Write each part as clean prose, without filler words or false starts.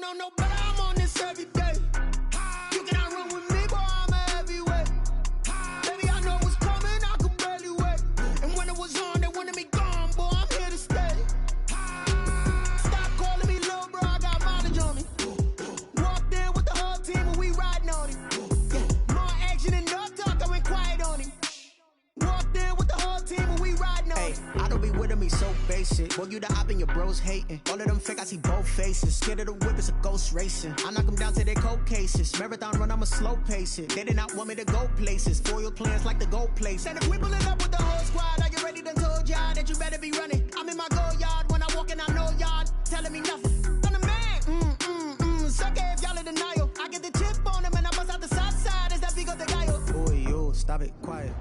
don't know, but I'm on this every day. You cannot run with me, boy, I'm a heavyweight. Baby, I know what's coming, I could barely wait. And when it was on, they wanted me gone, boy, I'm here to stay. Stop calling me little bro, I got mileage on me. Walked in with the whole team and we riding on him. Yeah, more action and no talk, I went quiet on him. Walked in with the whole team and we riding on him. I don't be with him, he's so basic. Boy, you the op and your bros hating. All of them fake, I see both faces. Scared of the whip, it's a ghost racing. I knock them down to their cold cases. Marathon run, I'ma slow pace it. They did not want me to go places. Foil plans like the gold place. And if we pulling up with the whole squad, are you ready? Done told y'all that you better be running. I'm in my go yard. When I walk in, I know y'all telling me nothing. I'm the man. Sucker if y'all in denial. I get the chip on him and I bust out the south side. Is that Vigo de Gallo? Boy, yo, stop it, quiet.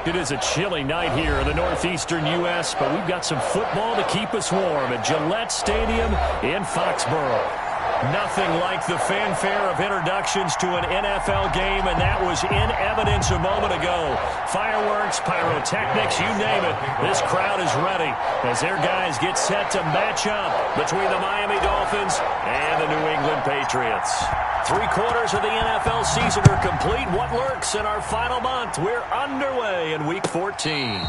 It is a chilly night here in the northeastern U.S., but we've got some football to keep us warm at Gillette Stadium in Foxborough. Nothing like the fanfare of introductions to an NFL game, and that was in evidence a moment ago. Fireworks, pyrotechnics, you name it. This crowd is ready as their guys get set to match up between the Miami Dolphins and the New England Patriots. 3/4 of the NFL season are complete. What lurks in our final month? We're underway in Week 14.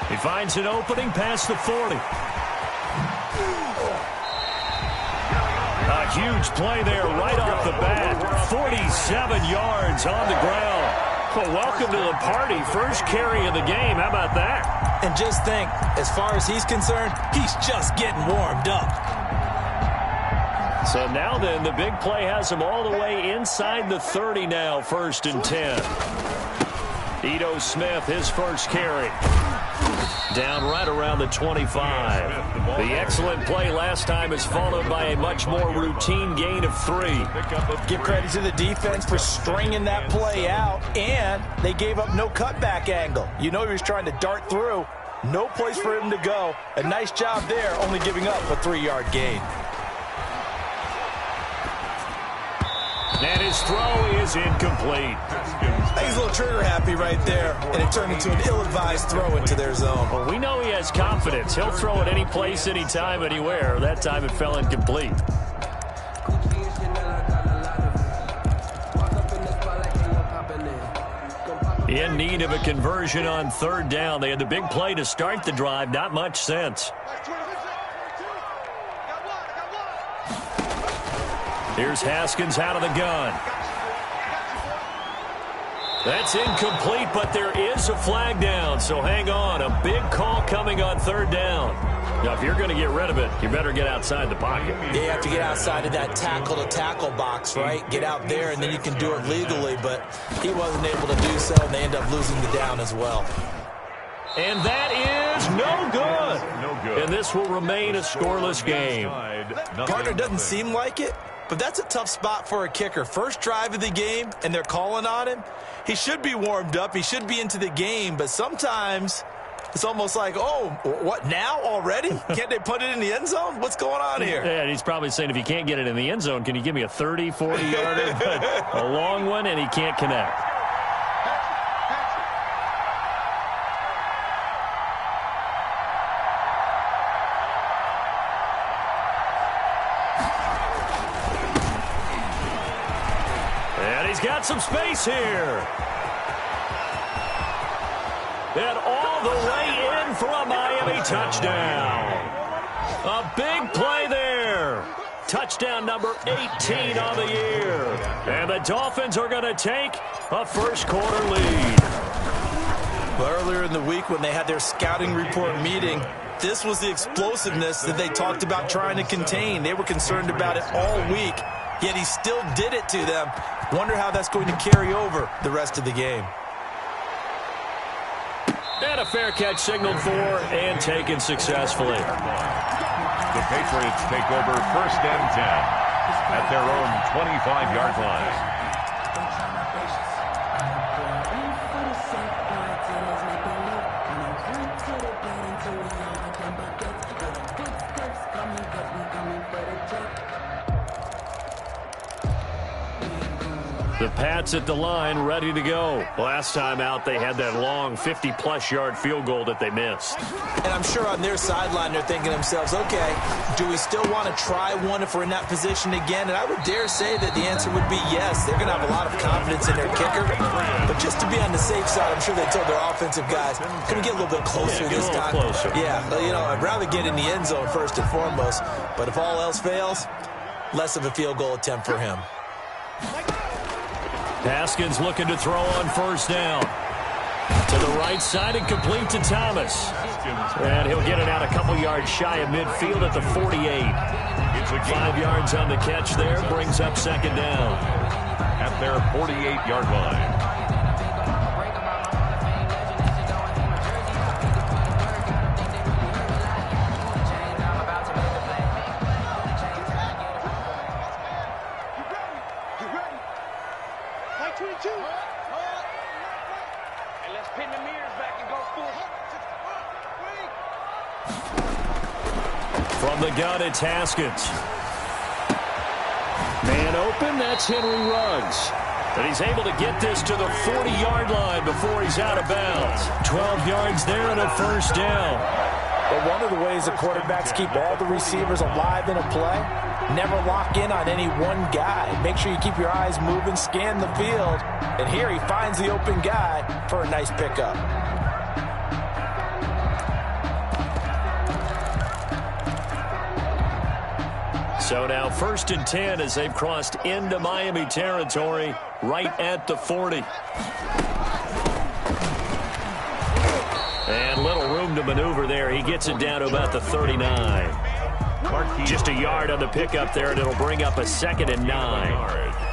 He finds an opening past the 40. A huge play there right off the bat. 47 yards on the ground. Well, welcome to the party. First carry of the game. How about that? And just think, as far as he's concerned, he's just getting warmed up. So now then, the big play has him all the way inside the 30 now, 1st and 10. Ito Smith, his first carry. Down right around the 25. The excellent play last time is followed by a much more routine gain of 3. Give credit to the defense for stringing that play out, and they gave up no cutback angle. You know he was trying to dart through. No place for him to go. A nice job there, only giving up a 3-yard gain. And his throw is incomplete. He's a little trigger happy right there, and it turned into an ill-advised throw into their zone. Well, we know he has confidence. He'll throw it any place, anytime, anywhere. That time it fell incomplete. In need of a conversion on 3rd down. They had the big play to start the drive. Not much sense. Here's Haskins out of the gun. That's incomplete, but there is a flag down, so hang on. A big call coming on 3rd down. Now, if you're going to get rid of it, you better get outside the pocket. You have to get outside of that tackle-to-tackle box, right? Get out there, and then you can do it legally, but he wasn't able to do so, and they end up losing the down as well. And that is no good. No good. And this will remain a scoreless game. Partner doesn't seem like it, but that's a tough spot for a kicker. First drive of the game, and they're calling on him. He should be warmed up. He should be into the game, but sometimes it's almost like, oh, what, now already? Can't they put it in the end zone? What's going on here? Yeah, and he's probably saying, if you can't get it in the end zone, can you give me a 30, 40-yarder? But a long one, and he can't connect. He's got some space here. And all the way in for a Miami touchdown. A big play there. Touchdown number 18 on the year. And the Dolphins are going to take a first-quarter lead. But earlier in the week when they had their scouting report meeting, This was the explosiveness that they talked about trying to contain. They were concerned about it all week, yet he still did it to them. Wonder how that's going to carry over the rest of the game. And a fair catch signaled for and taken successfully. The Patriots take over 1st and 10 at their own 25-yard line. The Pats at the line, ready to go. Last time out, they had that long 50-plus yard field goal that they missed. And I'm sure on their sideline, they're thinking to themselves, okay, do we still want to try one if we're in that position again? And I would dare say that the answer would be yes. They're going to have a lot of confidence in their kicker. But just to be on the safe side, I'm sure they told their offensive guys, going to get a little bit closer this time. Closer. Yeah, you know, I'd rather get in the end zone first and foremost. But if all else fails, less of a field goal attempt for him. Haskins looking to throw on 1st down. To the right side and complete to Thomas. And he'll get it out a couple yards shy of midfield at the 48. 5 yards on the catch there, brings up 2nd down. At their 48-yard line. From the gun, it's Haskins. Man open, that's Henry Ruggs. And he's able to get this to the 40-yard line before he's out of bounds. 12 yards there and a 1st down. But one of the ways the quarterbacks keep all the receivers alive in a play, never lock in on any one guy. Make sure you keep your eyes moving, scan the field. And here he finds the open guy for a nice pickup. So now 1st and 10 as they've crossed into Miami territory right at the 40. And little room to maneuver there. He gets it down to about the 39. Just a yard on the pickup there, and it'll bring up a 2nd and 9.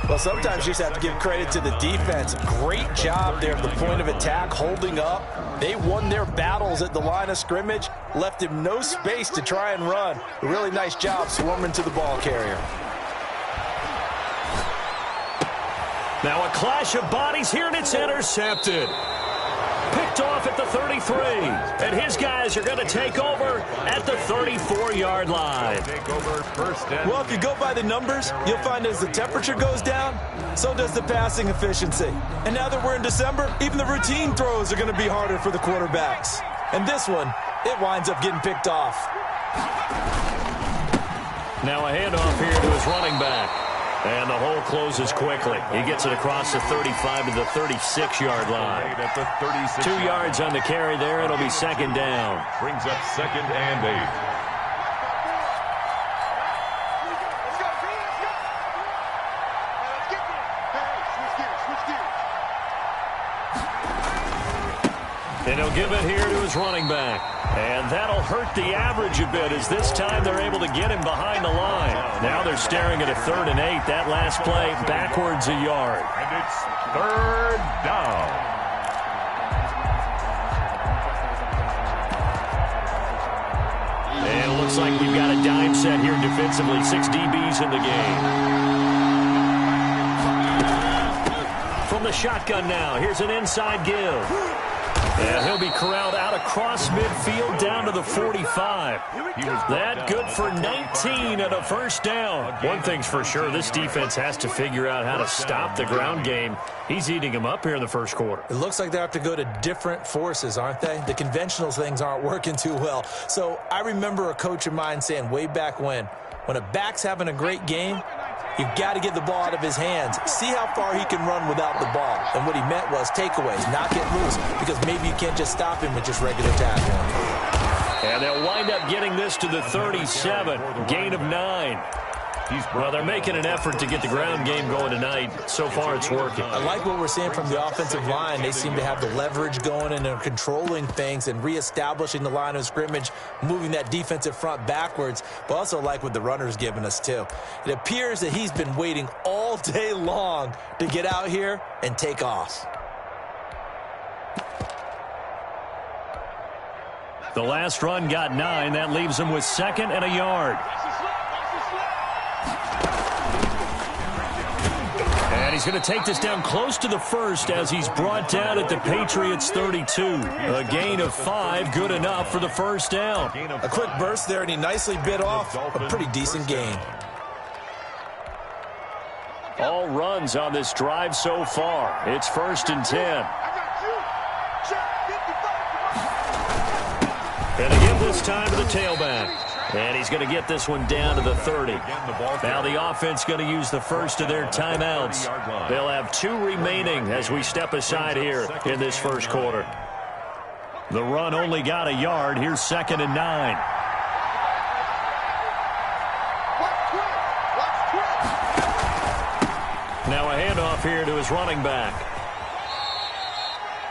Well, sometimes you just have to give credit to the defense. Great job there at the point of attack, holding up. They won their battles at the line of scrimmage, left him no space to try and run. A really nice job swarming to the ball carrier. Now a clash of bodies here, and it's intercepted. Picked off at the 33. And his guys are going to take over at the 34-yard line. Well, if you go by the numbers, you'll find as the temperature goes down, so does the passing efficiency. And now that we're in December, even the routine throws are going to be harder for the quarterbacks. And this one, it winds up getting picked off. Now a handoff here to his running back. And the hole closes quickly. He gets it across the 35 to the 36-yard line. 2 yards on the carry there. It'll be 2nd down. Brings up 2nd and 8. And he'll give it here to his running back. And that'll hurt the average a bit as this time they're able to get him behind the line. Now they're staring at a 3rd and 8. That last play backwards a yard. And it's 3rd down. And it looks like we've got a dime set here defensively. 6 DBs in the game. From the shotgun now, here's an inside give. And he'll be corralled out across midfield down to the 45. That good for 19 and a 1st down. One thing's for sure, this defense has to figure out how to stop the ground game. He's eating them up here in the 1st quarter. It looks like they have to go to different forces, aren't they? The conventional things aren't working too well. So I remember a coach of mine saying way back when a back's having a great game, you've got to get the ball out of his hands. See how far he can run without the ball. And what he meant was takeaways, not get loose, because maybe you can't just stop him with just regular tackling. And they'll wind up getting this to the 37. Gain of 9. Well, they're making an effort to get the ground game going tonight. So far, it's working. I like what we're seeing from the offensive line. They seem to have the leverage going and they're controlling things and reestablishing the line of scrimmage, moving that defensive front backwards, but also like what the runner's giving us, too. It appears that he's been waiting all day long to get out here and take off. The last run got 9. That leaves him with 2nd and a yard. And he's going to take this down close to the 1st as he's brought down at the Patriots 32. A gain of 5, good enough for the first down. A quick burst there, and he nicely bit off a pretty decent gain. All runs on this drive so far. It's 1st and 10. And again this time to the tailback. And he's going to get this one down to the 30. Now the offense going to use the first of their timeouts. They'll have 2 remaining as we step aside here in this first quarter. The run only got a yard. Here's 2nd and 9. Now a handoff here to his running back.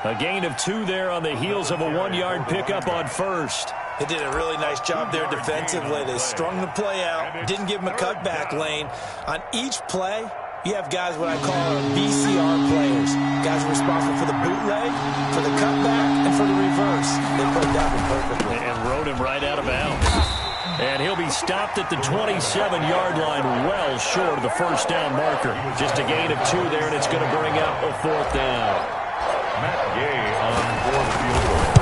A gain of 2 there on the heels of a 1-yard pickup on first. They did a really nice job there defensively. They strung the play out, didn't give him a cutback lane. On each play, you have guys what I call our VCR players. Guys responsible for the bootleg, for the cutback, and for the reverse. They put that one perfectly. And rode him right out of bounds. And he'll be stopped at the 27-yard line, well short of the first down marker. Just a gain of 2 there, and it's going to bring up a 4th down. Matt Gay on 4th field goal.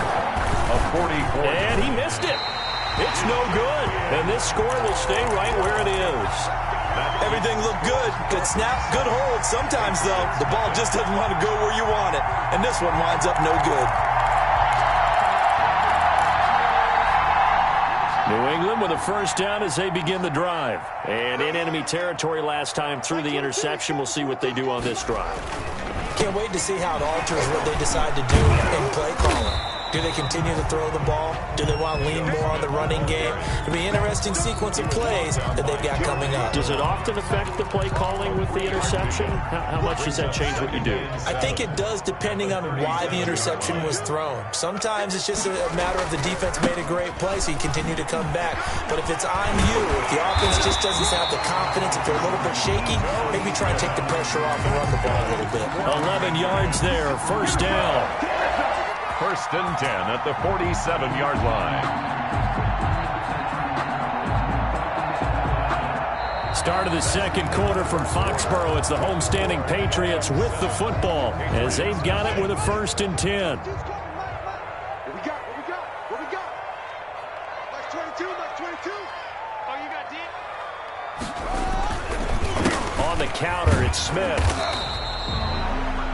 A 44. And he missed it. It's no good. And this score will stay right where it is. Everything looked good. Good snap, good hold. Sometimes, though, the ball just doesn't want to go where you want it. And this one winds up no good. New England with a first down as they begin the drive. And in enemy territory last time through the interception. We'll see what they do on this drive. Can't wait to see how it alters what they decide to do in play calling. Do they continue to throw the ball? Do they want to lean more on the running game? It'll be an interesting sequence of plays that they've got coming up. Does it often affect the play calling with the interception? How much does that change what you do? I think it does depending on why the interception was thrown. Sometimes it's just a matter of the defense made a great play, so you continue to come back. But if it's on you, if the offense just doesn't have the confidence, if they're a little bit shaky, maybe try and take the pressure off and run the ball a little bit. 11 yards there, first down. 1st and 10 at the 47-yard line. Start of the second quarter from Foxborough. It's the homestanding Patriots with the football as they've got it with a 1st and 10. What we got? That's 22. Oh, you got D? On the counter, it's Smith.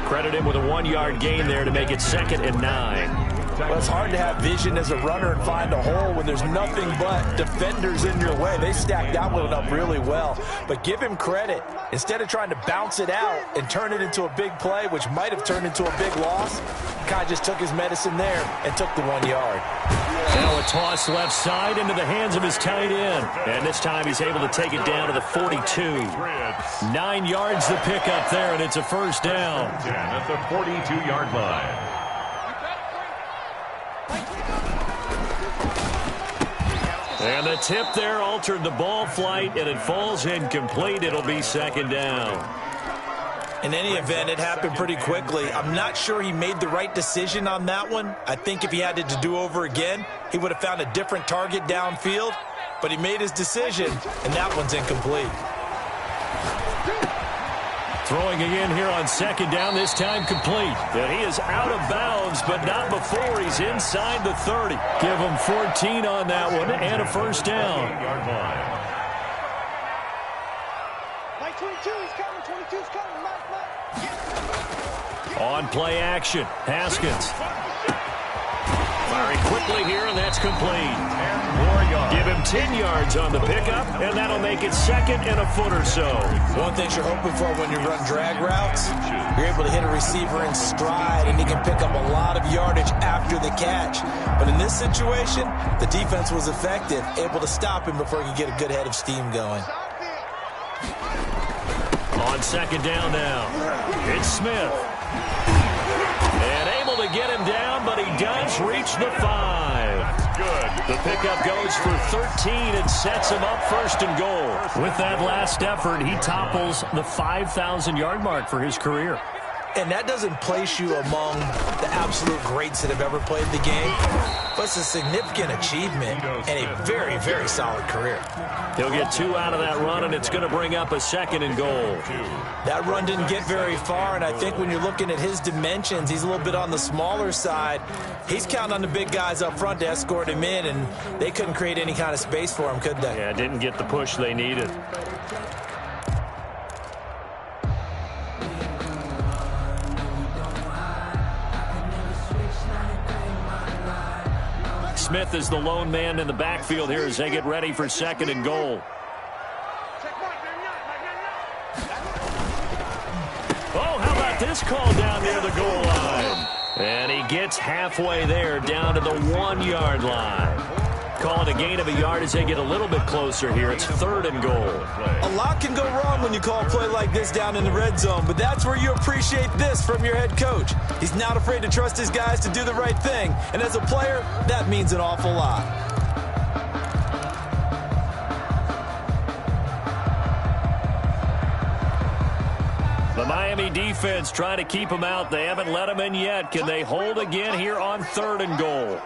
Credit him with a 1-yard gain there to make it 2nd and 9. Well, it's hard to have vision as a runner and find a hole when there's nothing but defenders in your way. They stacked that one up really well. But give him credit. Instead of trying to bounce it out and turn it into a big play, which might have turned into a big loss, kind of just took his medicine there and took the 1 yard. Now a toss left side into the hands of his tight end. And this time he's able to take it down to the 42. 9 yards the pickup there, and it's a first down. 10 at the 42-yard line. And the tip there altered the ball flight, and it falls incomplete. It'll be 2nd down. In any event, it happened pretty quickly. I'm not sure he made the right decision on that one. I think if he had it to do over again, he would have found a different target downfield. But he made his decision, and that one's incomplete. Throwing again here on 2nd down, this time complete. And he is out of bounds, but not before he's inside the 30. Give him 14 on that one and a first down. Like 22, he's coming. 22's coming. Mike. On play action, Haskins. Firing quickly here, and that's complete. Give him 10 yards on the pickup, and that'll make it 2nd and a foot or so. One thing you're hoping for when you run drag routes, you're able to hit a receiver in stride, and he can pick up a lot of yardage after the catch. But in this situation, the defense was effective, able to stop him before he could get a good head of steam going. On second down now, it's Smith. And able to get him down, but he does reach the 5. Good. The pickup goes for 13 and sets him up first and goal. With that last effort, he topples the 5,000-yard mark for his career. And that doesn't place you among the absolute greats that have ever played the game, but it's a significant achievement and a very, very solid career. He'll get 2 out of that run, and it's going to bring up a second and goal. That run didn't get very far, and I think when you're looking at his dimensions, he's a little bit on the smaller side. He's counting on the big guys up front to escort him in, and they couldn't create any kind of space for him, could they? Yeah, didn't get the push they needed. Smith is the lone man in the backfield here as they get ready for second and goal. Oh, how about this call down near the goal line? And he gets halfway there down to the 1-yard line. Call it a gain of a yard as they get a little bit closer here. It's third and goal. A lot can go wrong when you call a play like this down in the red zone, but that's where you appreciate this from your head coach. He's not afraid to trust his guys to do the right thing, and as a player, that means an awful lot. The Miami defense trying to keep him out. They haven't let him in yet. Can they hold again here on third and goal?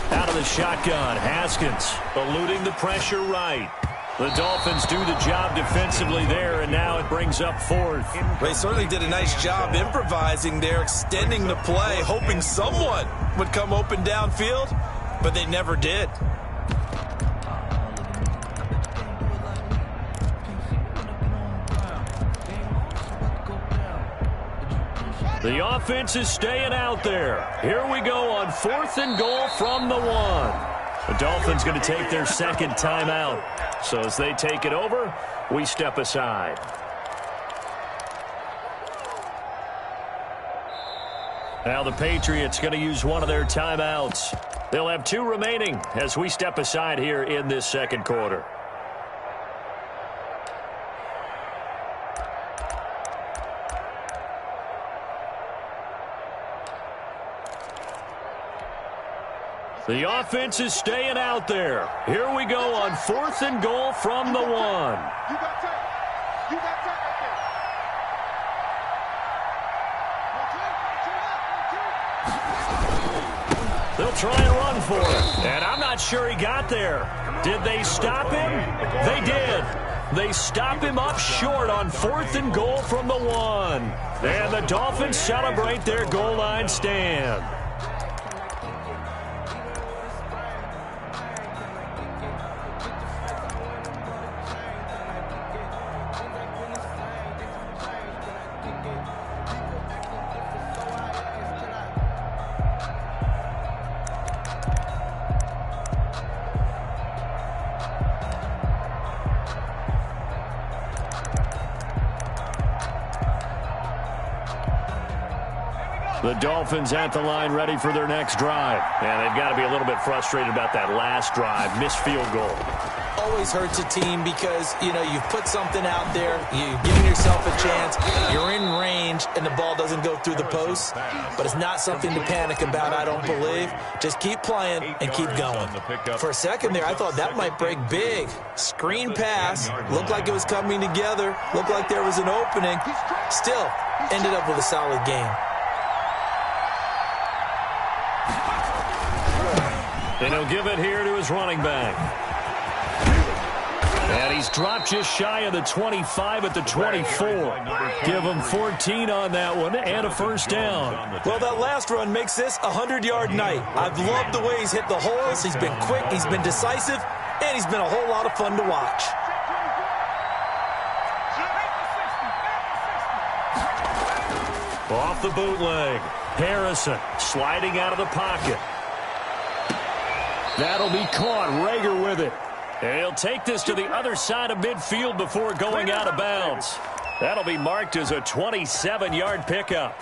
Out of the shotgun, Haskins eluding the pressure right. The Dolphins do the job defensively there, and now it brings up fourth. They certainly did a nice job improvising there, extending the play, hoping someone would come open downfield, but they never did. The offense is staying out there. Here we go on fourth and goal from the 1. The Dolphins going to take their second timeout. So as they take it over, we step aside. Now the Patriots going to use one of their timeouts. They'll have 2 remaining as we step aside here in this second quarter. The offense is staying out there. Here we go on fourth and goal from the 1. You got time. You got time right there. They'll try and run for it. And I'm not sure he got there. Did they stop him? They did. They stop him up short on fourth and goal from the 1. And the Dolphins celebrate their goal line stand. The Dolphins at the line ready for their next drive. And they've got to be a little bit frustrated about that last drive. Missed field goal. Always hurts a team because, you know, you've put something out there, you've given yourself a chance, you're in range, and the ball doesn't go through the post. But it's not something to panic about, I don't believe. Just keep playing and keep going. For a second there, I thought that might break big. Screen pass, looked like it was coming together, looked like there was an opening. Still, ended up with a solid game. And he'll give it here to his running back. And he's dropped just shy of the 25 at the 24. Give him 14 on that one and a first down. Well, that last run makes this a 100-yard night. I've loved the way he's hit the holes. He's been quick, he's been decisive, and he's been a whole lot of fun to watch. Off the bootleg. Harrison sliding out of the pocket. That'll be caught. Rager with it. And he'll take this to the other side of midfield before going out of bounds. That'll be marked as a 27-yard pickup.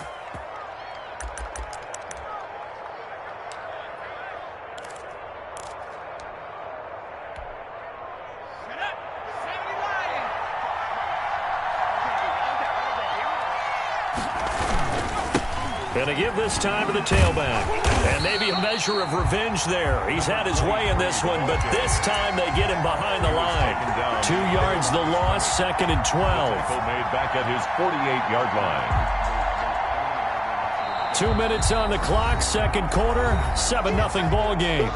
Going to give this time to the tailback. And maybe a measure of revenge there. He's had his way in this one, but this time they get him behind the line. 2 yards the loss, 2nd and 12. Made back at his 48-yard line. 2 minutes on the clock, second quarter, 7-0 ball game.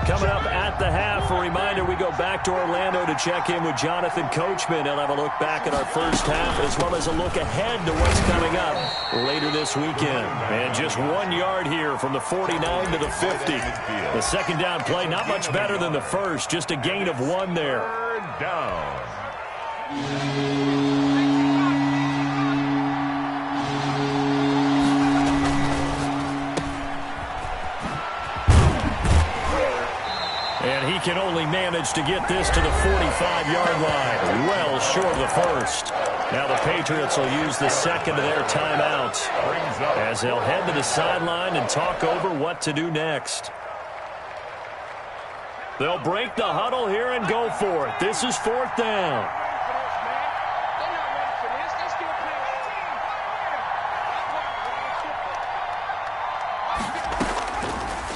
Coming up at the half, a reminder, we go back to Orlando to check in with Jonathan Coachman. He'll have a look back at our first half as well as a look ahead to what's coming up later this weekend. And just 1 yard here from the 49 to the 50. The second down play, not much better than the first, just a gain of 1 there. Third down. And he can only manage to get this to the 45-yard line, well short of the first. Now the Patriots will use the second of their timeouts as they'll head to the sideline and talk over what to do next. They'll break the huddle here and go for it. This is 4th down.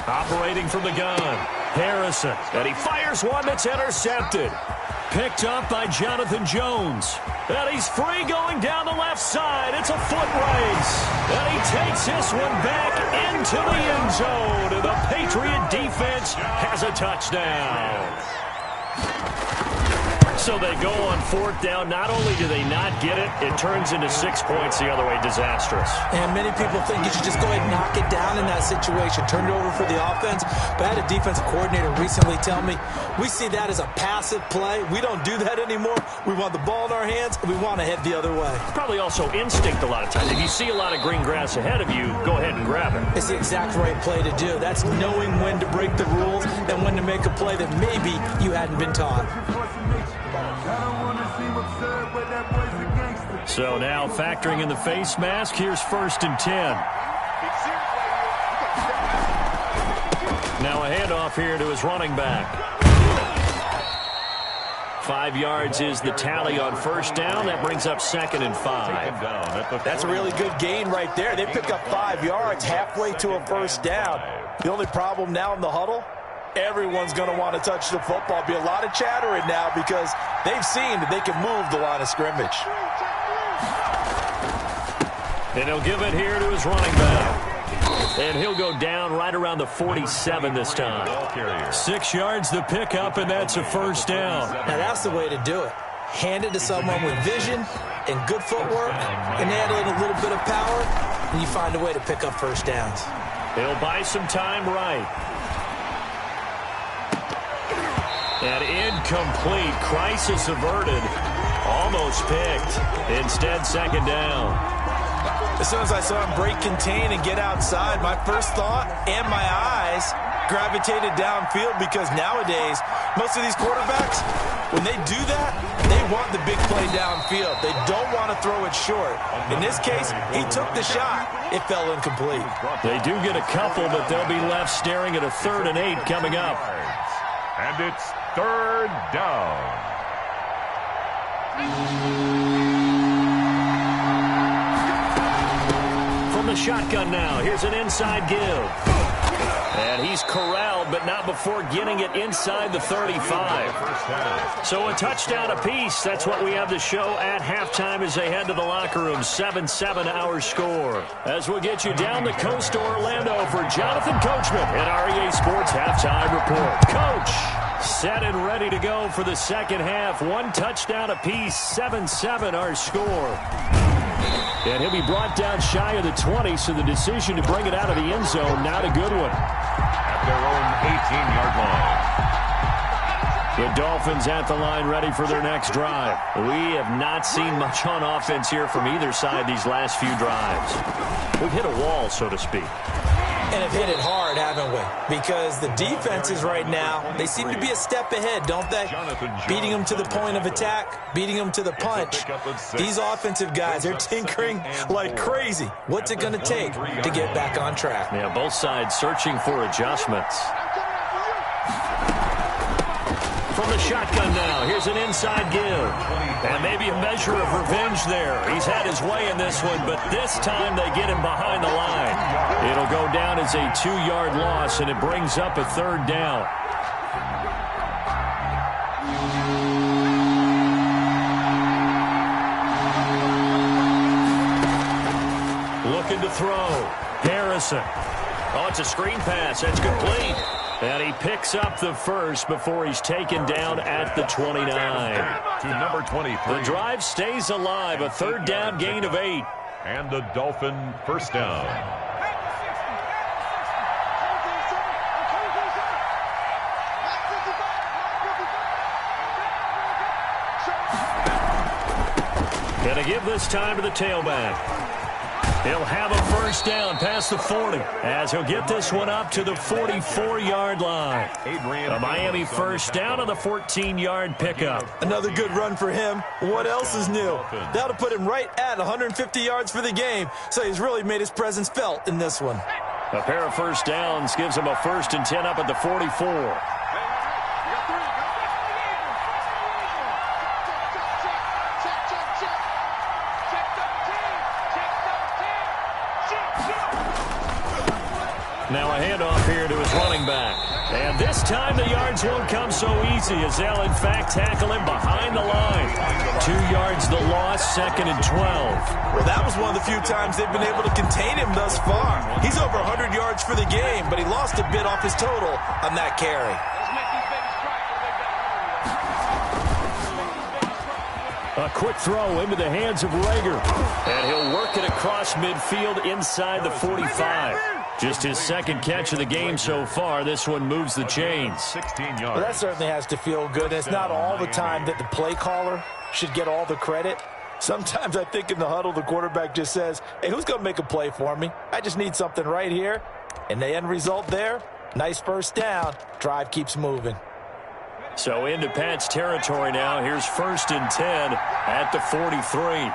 Operating from the gun, Harrison, and he fires one that's intercepted. Picked up by Jonathan Jones. And he's free going down the left side. It's a foot race. And he takes this one back into the end zone. And the Patriot defense has a touchdown. So they go on 4th down. Not only do they not get it, it turns into 6 points the other way. Disastrous. And many people think you should just go ahead and knock it down in that situation. Turn it over for the offense. But I had a defensive coordinator recently tell me, we see that as a passive play. We don't do that anymore. We want the ball in our hands, and we want to head the other way. Probably also instinct a lot of times. If you see a lot of green grass ahead of you, go ahead and grab it. It's the exact right play to do. That's knowing when to break the rules and when to make a play that maybe you hadn't been taught. So now factoring in the face mask, here's 1st and 10. Now a handoff here to his running back. 5 yards is the tally on 1st down. That brings up 2nd and 5. That's a really good gain right there. They pick up 5 yards halfway to a 1st down. The only problem now in the huddle, everyone's going to want to touch the football. Be a lot of chattering now because they've seen that they can move the line of scrimmage. And he'll give it here to his running back. And he'll go down right around the 47 this time. 6 yards the pickup, and that's a 1st down. Now that's the way to do it. Hand it to someone with vision and good footwork, and add in a little bit of power, and you find a way to pick up 1st downs. He'll buy some time right. And incomplete. Crisis averted. Almost picked. Instead, 2nd down. As soon as I saw him break contain and get outside, my first thought and my eyes gravitated downfield because nowadays, most of these quarterbacks, when they do that, they want the big play downfield. They don't want to throw it short. In this case, he took the shot. It fell incomplete. They do get a couple, but they'll be left staring at a 3rd and 8 coming up. And it's 3rd down. From the shotgun now, here's an inside give. And he's corralled, but not before getting it inside the 35. So a touchdown apiece. That's what we have to show at halftime as they head to the locker room. 7-7 our score. As we'll get you down the coast to Orlando for Jonathan Coachman at our EA Sports Halftime Report. Coach, set and ready to go for the second half. 1 touchdown apiece. 7-7 our score. And he'll be brought down shy of the 20, so the decision to bring it out of the end zone, not a good one. At their own 18-yard line. The Dolphins at the line ready for their next drive. We have not seen much on offense here from either side these last few drives. We've hit a wall, so to speak. And have hit it hard, haven't we? Because the defenses right now, they seem to be a step ahead, don't they? Beating them to the point of attack, beating them to the punch. These offensive guys, they're tinkering like crazy. What's it going to take to get back on track? Yeah, both sides searching for adjustments. From the shotgun now, here's an inside give. And maybe a measure of revenge there. He's had his way in this one, but this time they get him behind the line. It'll go down as a 2-yard loss, and it brings up a 3rd down. Looking to throw. Harrison. Oh, it's a screen pass. That's complete. And he picks up the first before he's taken down at the 29. To number 23. The drive stays alive. A 3rd down gain of 8. And the Dolphin first down. Gonna give this time to the tailback. He'll have a first down past the 40 as he'll get this one up to the 44-yard line. A Miami first down on the 14-yard pickup. Another good run for him. What else is new? That'll put him right at 150 yards for the game, so he's really made his presence felt in this one. A pair of first downs gives him a 1st and 10 up at the 44. Now a handoff here to his running back. And this time the yards won't come so easy as they'll in fact tackle him behind the line. 2 yards the loss, 2nd and 12. Well, that was one of the few times they've been able to contain him thus far. He's over 100 yards for the game, but he lost a bit off his total on that carry. A quick throw into the hands of Rager. And he'll work it across midfield inside the 45. Just his 2nd catch of the game so far. This one moves the chains. 16 yards. Well, that certainly has to feel good. And it's not all the time that the play caller should get all the credit. Sometimes I think in the huddle, the quarterback just says, hey, who's going to make a play for me? I just need something right here. And the end result there, nice first down. Drive keeps moving. So into Pat's territory now. Here's 1st and 10 at the 43.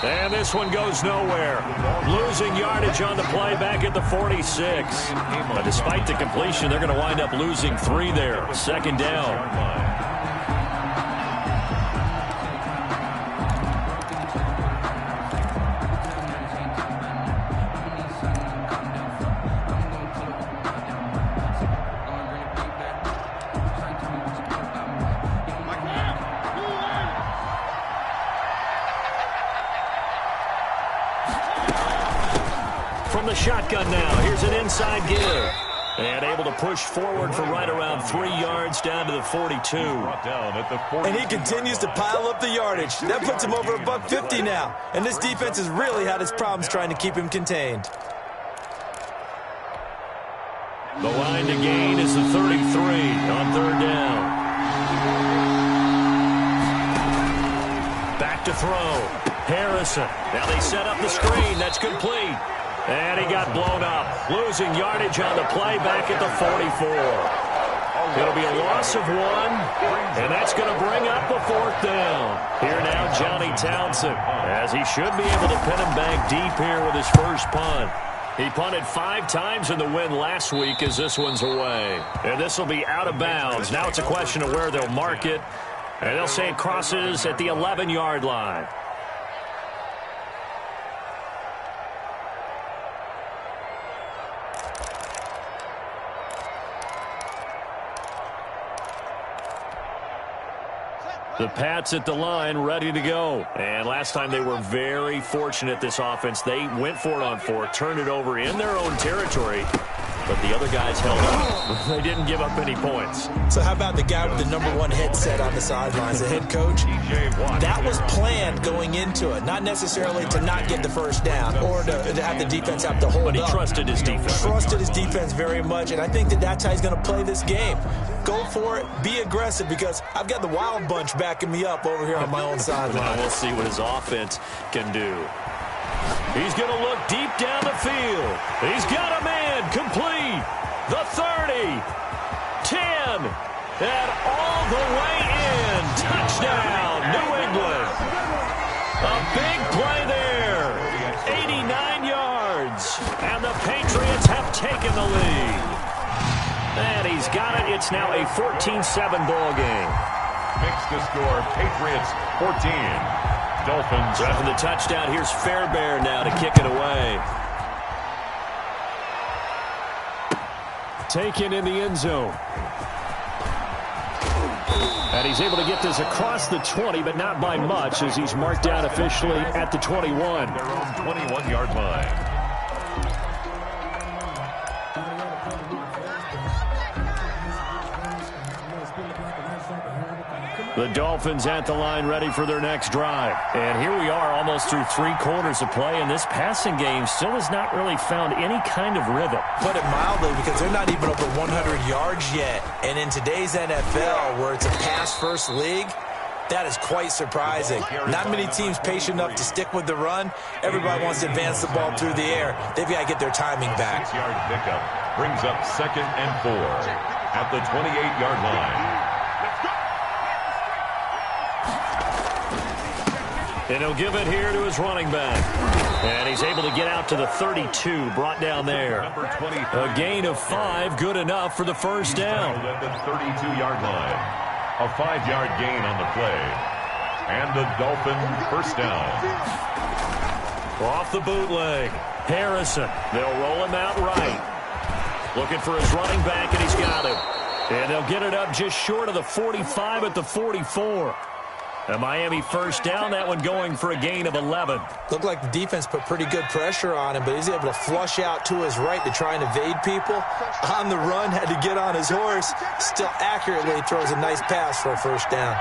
And this one goes nowhere. Losing yardage on the play back at the 46. But despite the completion, they're going to wind up losing 3 there. 2nd down. From the shotgun now, here's an inside give. And able to push forward for right around 3 yards down to the 42. And he continues to pile up the yardage. That puts him over $150 now. And this defense has really had its problems trying to keep him contained. The line to gain is the 33 on 3rd down. Back to throw. Harrison. Now they set up the screen. That's complete. And he got blown up. Losing yardage on the play back at the 44. It'll be a loss of 1. And that's going to bring up a 4th down. Here now, Johnny Townsend. As he should be able to pin him back deep here with his first punt. He punted 5 times in the win last week as this one's away. And this will be out of bounds. Now it's a question of where they'll mark it. And they'll say it crosses at the 11-yard line. The Pats at the line, ready to go. And last time they were very fortunate, this offense. They went for it on 4, turned it over in their own territory, but the other guys held up. They didn't give up any points. So how about the guy with the #1 headset on the sidelines, the head coach? That was planned going into it, not necessarily to not get the first down or to have the defense have to hold up. But he trusted his defense. Trusted his defense very much, and I think that's how he's going to play this game. Go for it. Be aggressive, because I've got the Wild Bunch backing me up over here on my own sideline. We'll see what his offense can do. He's going to look deep down the field. He's got a man complete. The 30, 10, and all the way in. Touchdown, New England. A big play there. 89 yards, and the Patriots have taken the lead. And he's got it. It's now a 14-7 ball game. Makes the score Patriots 14. Dolphins. So after the touchdown, here's Fairbairn now to kick it away. Taken in the end zone. And he's able to get this across the 20, but not by much, as he's marked down officially at the 21. Their own 21-yard line. The Dolphins at the line, ready for their next drive. And here we are, almost through 3 quarters of play, and this passing game still has not really found any kind of rhythm. Put it mildly, because they're not even over 100 yards yet. And in today's NFL, where it's a pass-first league, that is quite surprising. Not many teams patient enough to stick with the run. Everybody wants to advance the ball through the air. They've got to get their timing back. 6-yard pickup brings up 2nd and 4 at the 28-yard line. And he'll give it here to his running back. And he's able to get out to the 32, brought down there. A gain of 5, good enough for the first down. At the 32-yard line. A 5-yard gain on the play. And the Dolphin first down. Off the bootleg. Harrison. They'll roll him out right. Looking for his running back, and he's got him. And they'll get it up just short of the 45 at the 44. A Miami first down, that one going for a gain of 11. Looked like the defense put pretty good pressure on him, but he's able to flush out to his right to try and evade people. On the run, had to get on his horse. Still accurately throws a nice pass for a first down.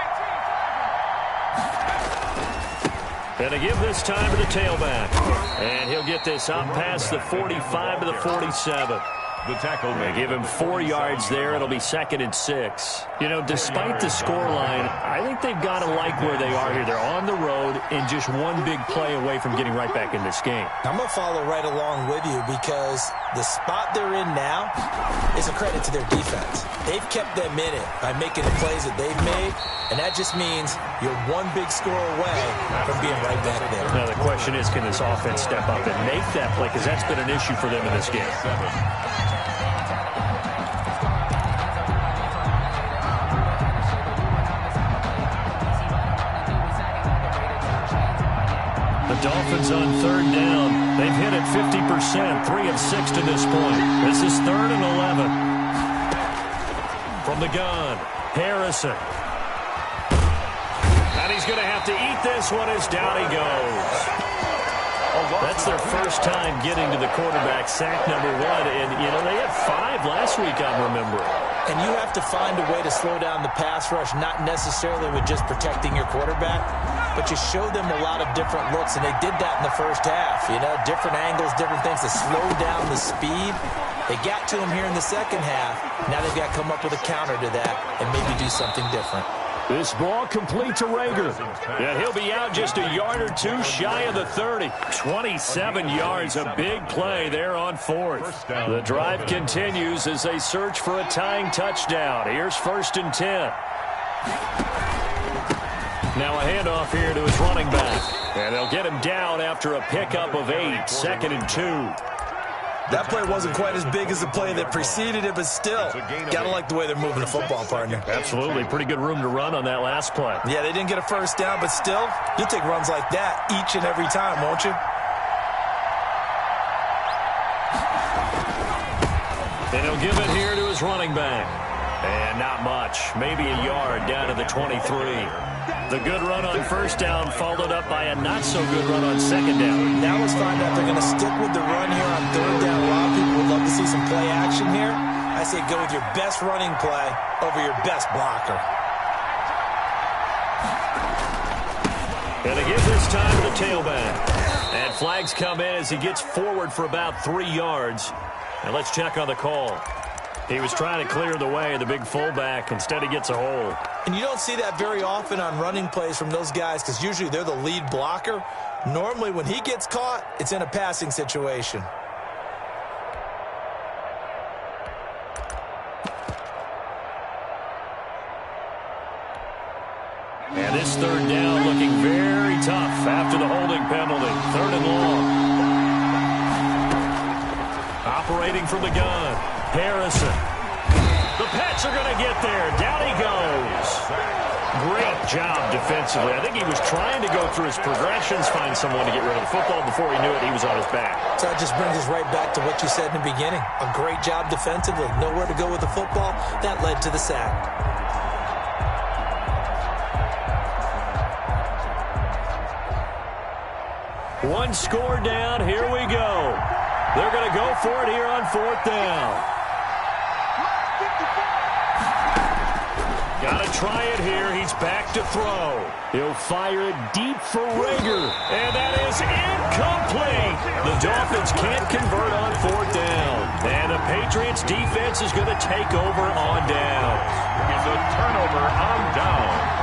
And to give this time to the tailback. And he'll get this out past the 45 to the 47. The tackle. They give him 4 yards there. It'll be 2nd and 6. You know, despite the scoreline, I think they've got to like where they are here. They're on the road and just one big play away from getting right back in this game. I'm going to follow right along with you, because the spot they're in now is a credit to their defense. They've kept them in it by making the plays that they've made, and that just means you're one big score away from being right back there. Now the question is, can this offense step up and make that play? Because that's been an issue for them in this game. The Dolphins on 3rd down. They've hit it 50%, 3 of 6 to this point. This is 3rd and 11. From the gun, Harrison. And he's going to have to eat this one as down he goes. That's their first time getting to the quarterback, sack #1. And, you know, they had 5 last week, I'm remembering. And you have to find a way to slow down the pass rush, not necessarily with just protecting your quarterback, but you show them a lot of different looks, and they did that in the first half. You know, different angles, different things to slow down the speed. They got to him here in the second half. Now they've got to come up with a counter to that and maybe do something different. This ball complete to Reagor. And he'll be out just a yard or 2 shy of the 30. 27 yards, a big play there on 4th. The drive continues as they search for a tying touchdown. Here's 1st and 10. Now a handoff here to his running back. And they'll get him down after a pickup of 8. 2nd and 2. That play wasn't quite as big as the play that preceded it, but still, gotta like the way they're moving the football, partner. Absolutely. Pretty good room to run on that last play. Yeah, they didn't get a first down, but still, you'll take runs like that each and every time, won't you? And he'll give it here to his running back. And not much. Maybe a yard down to the 23. The good run on first down followed up by a not-so-good run on second down. Now let's find out if they're going to stick with the run here on third down. A lot of people would love to see some play action. say go with your best running play over your best blocker. And they give this time to the tailback. And flags come in as he gets forward for about 3 yards. And let's check on the call. He was trying to clear the way, the big fullback. Instead, he gets a hold. And you don't see that very often on running plays from those guys because usually they're the lead blocker. Normally, when he gets caught, it's in a passing situation. And this third down looking very tough after the holding penalty. 3rd and long. Operating from the gun. Harrison. The Pats are going to get there. Down he goes. Great job defensively. I think he was trying to go through his progressions, find someone to get rid of the football. Before he knew it, he was on his back. So that just brings us right back to what you said in the beginning. A great job defensively. Nowhere to go with the football. That led to the sack. One score down. Here we go. They're going to go for it here on 4th down. Got to try it here. He's back to throw. He'll fire it deep for Rager. And that is incomplete. The Dolphins can't convert on 4th down. And the Patriots defense is going to take over on downs. It's a turnover on downs.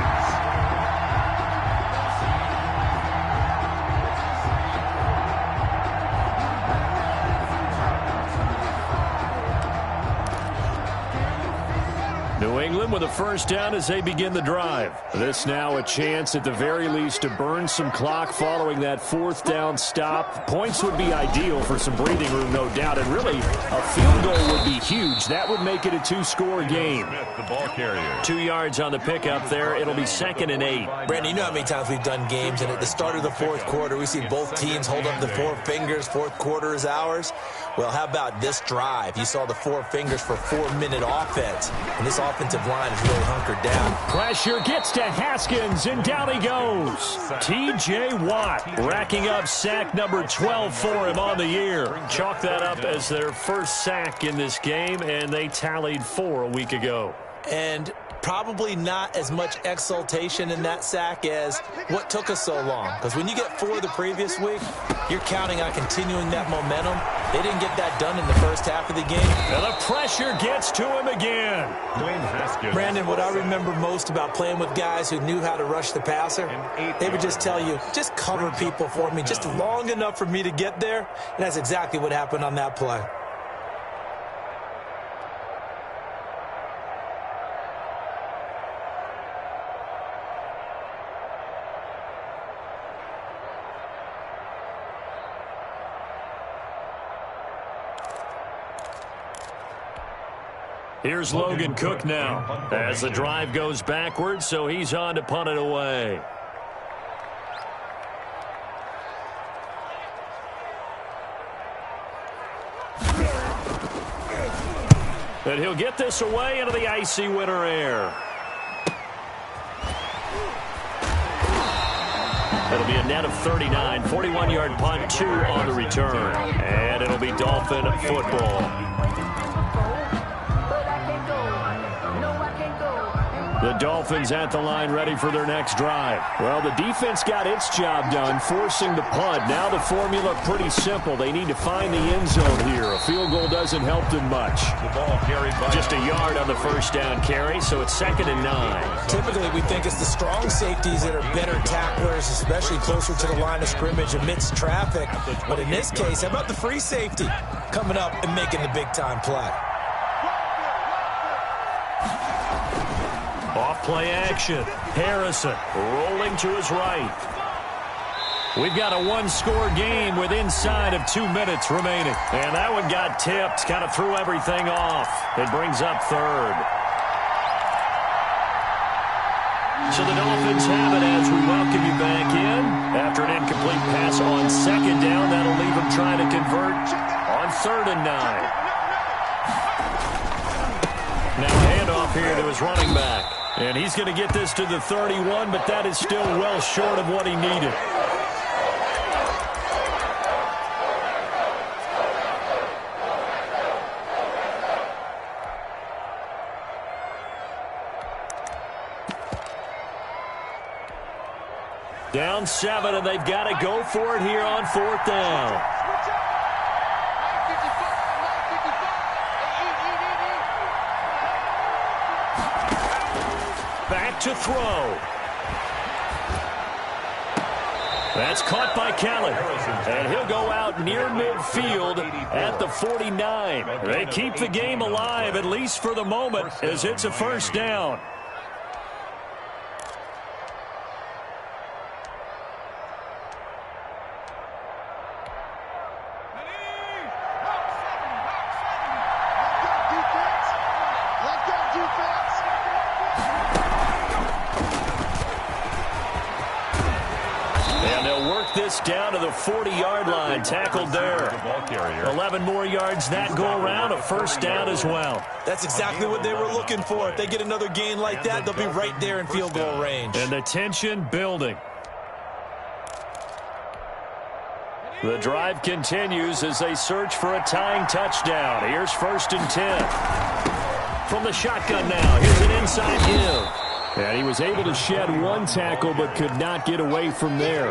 New England with a first down as they begin the drive. This now a chance at the very least to burn some clock following that 4th down stop. Points would be ideal for some breathing room, no doubt. And really, a field goal would be huge. That would make it a 2-score game. Smith, the ball carrier. 2 yards on the pickup there. It'll be 2nd and 8. Brandon, you know how many times we've done games, and at the start of the 4th quarter, we see both teams hold up the 4 fingers. 4th quarter is ours. Well, how about this drive? You saw the 4 fingers for 4-minute offense, and this offensive line is really hunkered down. Pressure gets to Haskins, and down he goes. T.J. Watt racking up sack number 12 for him on the year. Chalk that up as their first sack in this game, and they tallied 4 a week ago. And probably not as much exultation in that sack as what took us so long. Because when you get 4 the previous week, you're counting on continuing that momentum. They didn't get that done in the first half of the game. And the pressure gets to him again. Dwayne Haskins. Brandon, what I remember most about playing with guys who knew how to rush the passer, they would just tell you, just cover people for me, just long enough for me to get there. And that's exactly what happened on that play. Here's Logan Cook now as the drive goes backwards, so he's on to punt it away. And he'll get this away into the icy winter air. It'll be a net of 39, 41-yard punt, 2 on the return. And it'll be Dolphin football. The Dolphins at the line ready for their next drive. Well, the defense got its job done, forcing the punt. Now the formula pretty simple. They need to find the end zone here. A field goal doesn't help them much. The ball carried by just a yard on the first down carry, so it's 2nd and 9. Typically, we think it's the strong safeties that are better tacklers, especially closer to the line of scrimmage amidst traffic. But in this case, how about the free safety coming up and making the big-time play? Off play action. Harrison rolling to his right. We've got a 1-score game with inside of 2 minutes remaining. And that one got tipped, kind of threw everything off. It brings up 3rd. So the Dolphins have it as we welcome you back in. After an incomplete pass on 2nd down, that'll leave them trying to convert on 3rd and 9. Now handoff here to his running back. And he's going to get this to the 31, but that is still well short of what he needed. Down 7, and they've got to go for it here on 4th down. Back to throw. That's caught by Kellen, and he'll go out near midfield at the 49. They keep the game alive, at least for the moment, as it's a first down. This down to the 40-yard line, tackled there. 11 more yards that go around, a first down as well. That's exactly what they were looking for. If they get another gain like that, they'll be right there in field goal range. And the tension building. The drive continues as they search for a tying touchdown. Here's 1st and 10. From the shotgun now, here's an inside give. And he was able to shed one tackle but could not get away from there.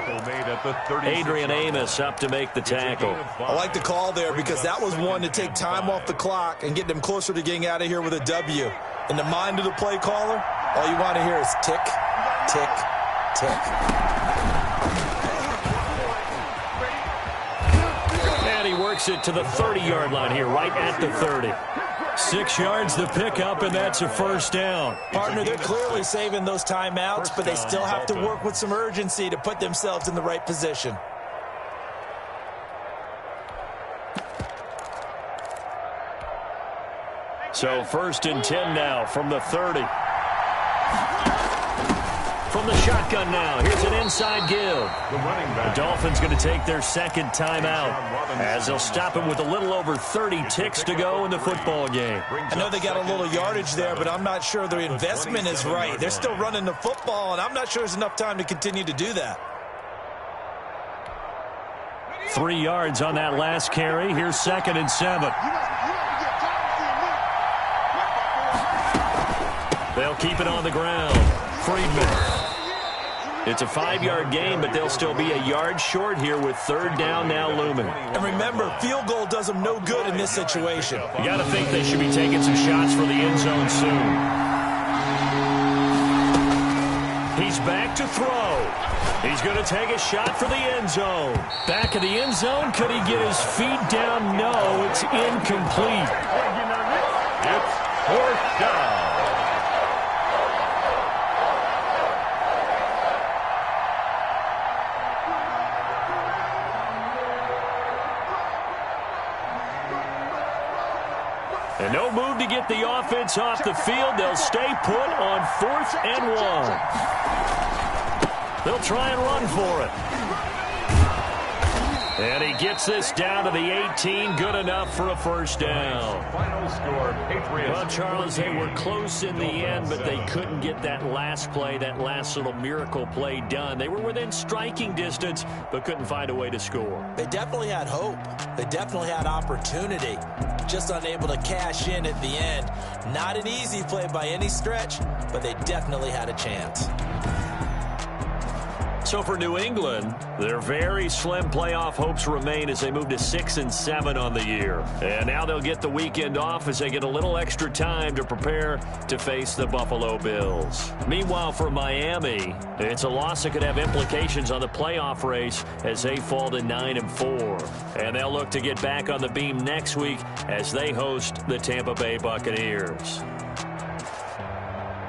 Adrian Amos up to make the tackle. I like the call there because that was one to take time off the clock and get them closer to getting out of here with a W. In the mind of the play caller, all you want to hear is tick, tick, tick. And he works it to the 30-yard line here, right at the 30. 6 yards the pickup, and that's a first down. Partner, they're clearly saving those timeouts, but they still have to work with some urgency to put themselves in the right position. So 1st and 10 now from the 30. From the shotgun now, here's an inside give. The Dolphins going to take their second timeout as they'll stop him with a little over 30 ticks to go in the football game. I know they got a little yardage there, but I'm not sure their investment is right. They're still running the football, and I'm not sure there's enough time to continue to do that. 3 yards on that last carry. Here's 2nd and 7. They'll keep it on the ground. Friedman. It's a 5-yard gain, but they'll still be a yard short here with 3rd down now looming. And remember, field goal does them no good in this situation. You got to think they should be taking some shots for the end zone soon. He's back to throw. He's going to take a shot for the end zone. Back of the end zone. Could he get his feet down? No, it's incomplete. It's 4th down. And no move to get the offense off the field. They'll stay put on 4th and 1. They'll try and run for it. And he gets this down to the 18. Good enough for a first down. Final score, Patriots. Well, Charles, they were close in the end, but they couldn't get that last play, that last little miracle play done. They were within striking distance, but couldn't find a way to score. They definitely had hope. They definitely had opportunity. Just unable to cash in at the end. Not an easy play by any stretch, but they definitely had a chance. So for New England, their very slim playoff hopes remain as they move to 6-7 on the year. And now they'll get the weekend off as they get a little extra time to prepare to face the Buffalo Bills. Meanwhile, for Miami, it's a loss that could have implications on the playoff race as they fall to 9-4. And they'll look to get back on the beam next week as they host the Tampa Bay Buccaneers.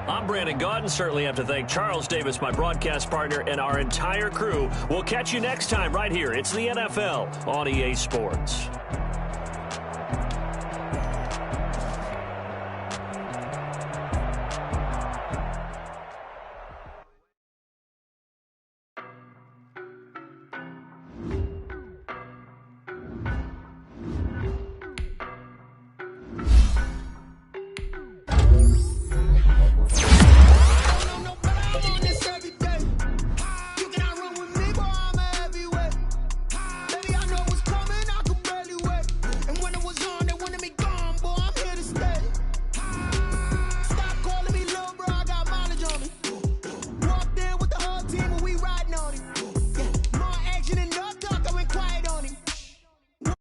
I'm Brandon Gaudin. Certainly have to thank Charles Davis, my broadcast partner, and our entire crew. We'll catch you next time right here. It's the NFL on EA Sports.